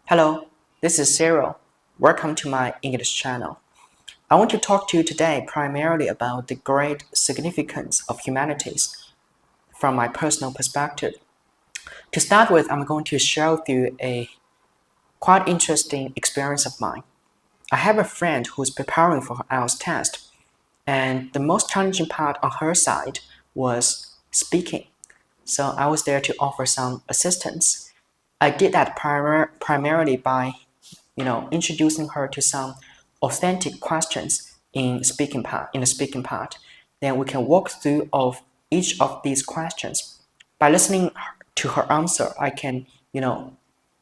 Hello, this is Cyril. Welcome to my English channel. I want to talk to you today primarily about the great significance of humanities from my personal perspective. To start with, I'm going to share with you a quite interesting experience of mine. I have a friend who's preparing for her IELTS test, and the most challenging part on her side was speaking. So I was there to offer some assistance. I did that primarily by introducing her to some authentic questions in the speaking part. Then we can walk through of each of these questions. By listening to her answer, I can,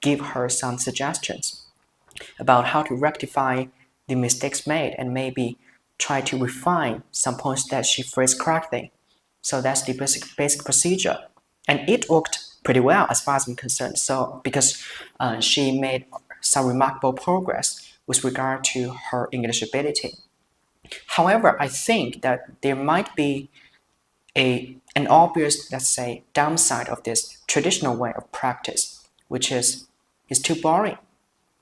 give her some suggestions about how to rectify the mistakes made and maybe try to refine some points that she phrased correctly. So that's the basic procedure. And it worked pretty well as far as I'm concerned. So because she made some remarkable progress with regard to her English ability. However, I think that there might be an obvious, let's say, downside of this traditional way of practice, which is it's too boring,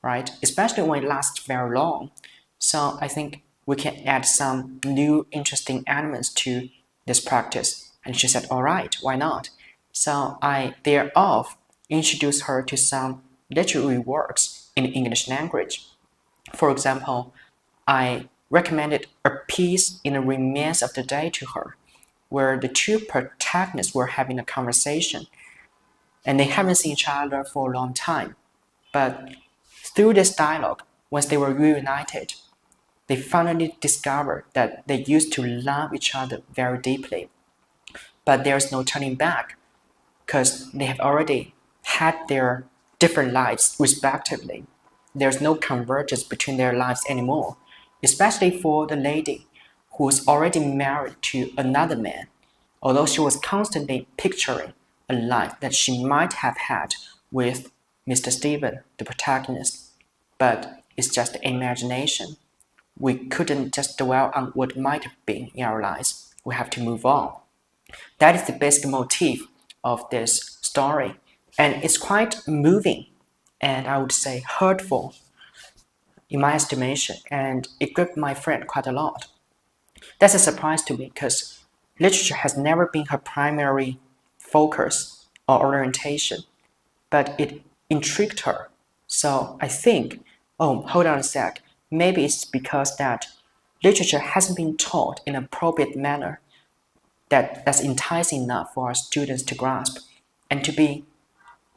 right? Especially when it lasts very long. So I think we can add some new interesting elements to this practice. And she said, all right, why not? So I thereof introduced her to some literary works in the English language. For example, I recommended a piece in the remains of the day to her, where the two protagonists were having a conversation, and they haven't seen each other for a long time. But through this dialogue, once they were reunited, they finally discovered that they used to love each other very deeply. But there's no turning back because they have already had their different lives respectively. There's no convergence between their lives anymore, especially for the lady who was already married to another man, although she was constantly picturing a life that she might have had with Mr. Stephen, the protagonist. But it's just imagination. We couldn't just dwell on what might have been in our lives. We have to move on. That is the basic motif of this story. And it's quite moving and I would say hurtful in my estimation. And it gripped my friend quite a lot. That's a surprise to me because literature has never been her primary focus or orientation, but it intrigued her. So I think, oh, hold on a sec, maybe it's because that literature hasn't been taught in an appropriate manner that's enticing enough for our students to grasp. And to be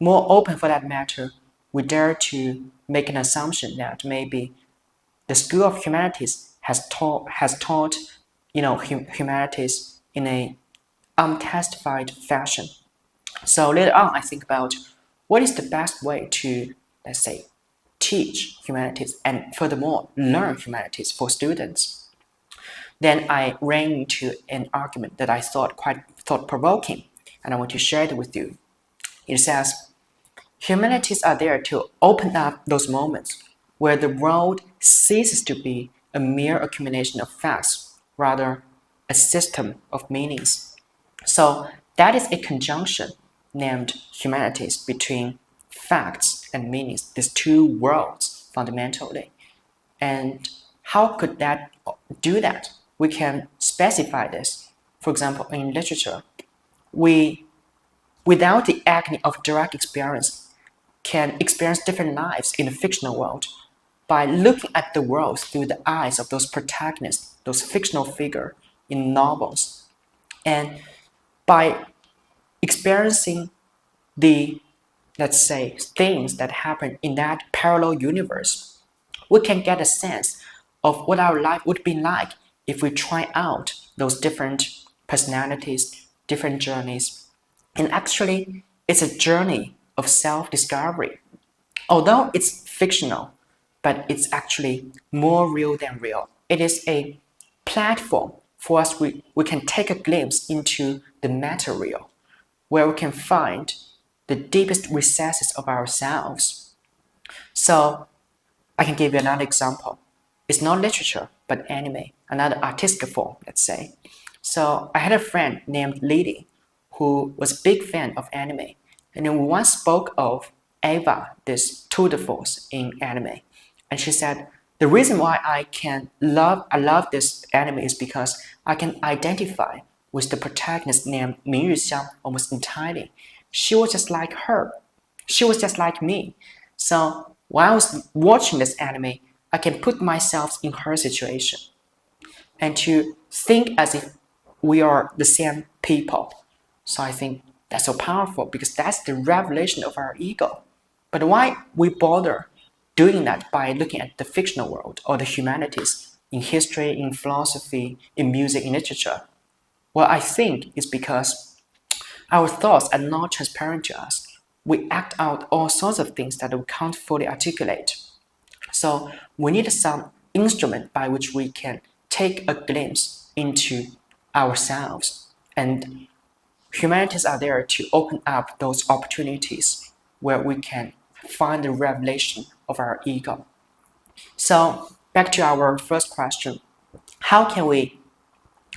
more open for that matter, we dare to make an assumption that maybe the School of Humanities has taught humanities in a untestified fashion. So later on, I think about what is the best way to, let's say, teach humanities and furthermore learn humanities for students. Then I ran into an argument that I thought quite thought-provoking, and I want to share it with you. It says, humanities are there to open up those moments where the world ceases to be a mere accumulation of facts, rather a system of meanings. So that is a conjunction named humanities between facts and meanings, these two worlds fundamentally. And how could that do that? We can specify this. For example, in literature, we, without the agony of direct experience, can experience different lives in the fictional world by looking at the world through the eyes of those protagonists, those fictional figures in novels. And by experiencing the, let's say, things that happen in that parallel universe, we can get a sense of what our life would be like if we try out those different personalities, different journeys. And actually, it's a journey of self-discovery. Although it's fictional, but it's actually more real than real. It is a platform for us, we can take a glimpse into the material, where we can find the deepest recesses of ourselves. So I can give you another example. It's not literature, but anime, another artistic form, let's say. So I had a friend named Lily who was a big fan of anime. And then we once spoke of Eva this tour de force in anime, and she said the reason why I love this anime is because I can identify with the protagonist named Ming Xiang almost entirely. She was just like her. She was just like me. So while I was watching this anime, I can put myself in her situation and to think as if we are the same people. So I think that's so powerful because that's the revelation of our ego. But why we bother doing that by looking at the fictional world or the humanities in history, in philosophy, in music, in literature? Well, I think it's because our thoughts are not transparent to us. We act out all sorts of things that we can't fully articulate. So we need some instrument by which we can take a glimpse into ourselves. And humanities are there to open up those opportunities where we can find the revelation of our ego. So back to our first question, how can we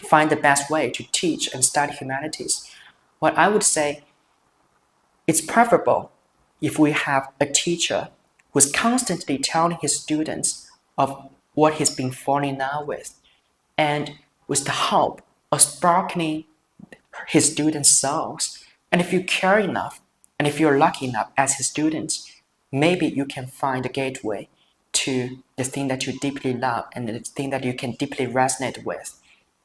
find the best way to teach and study humanities? Well, I would say it's preferable if we have a teacher who's constantly telling his students of what he's been falling in love with, and with the hope of sparkling his students' souls. And if you care enough, and if you're lucky enough as his students, maybe you can find a gateway to the thing that you deeply love and the thing that you can deeply resonate with.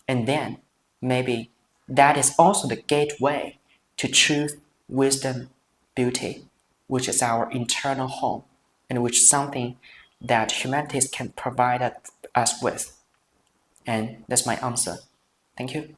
And then maybe that is also the gateway to truth, wisdom, beauty, which is our internal home and which is something that humanities can provide us with. And that's my answer. Thank you.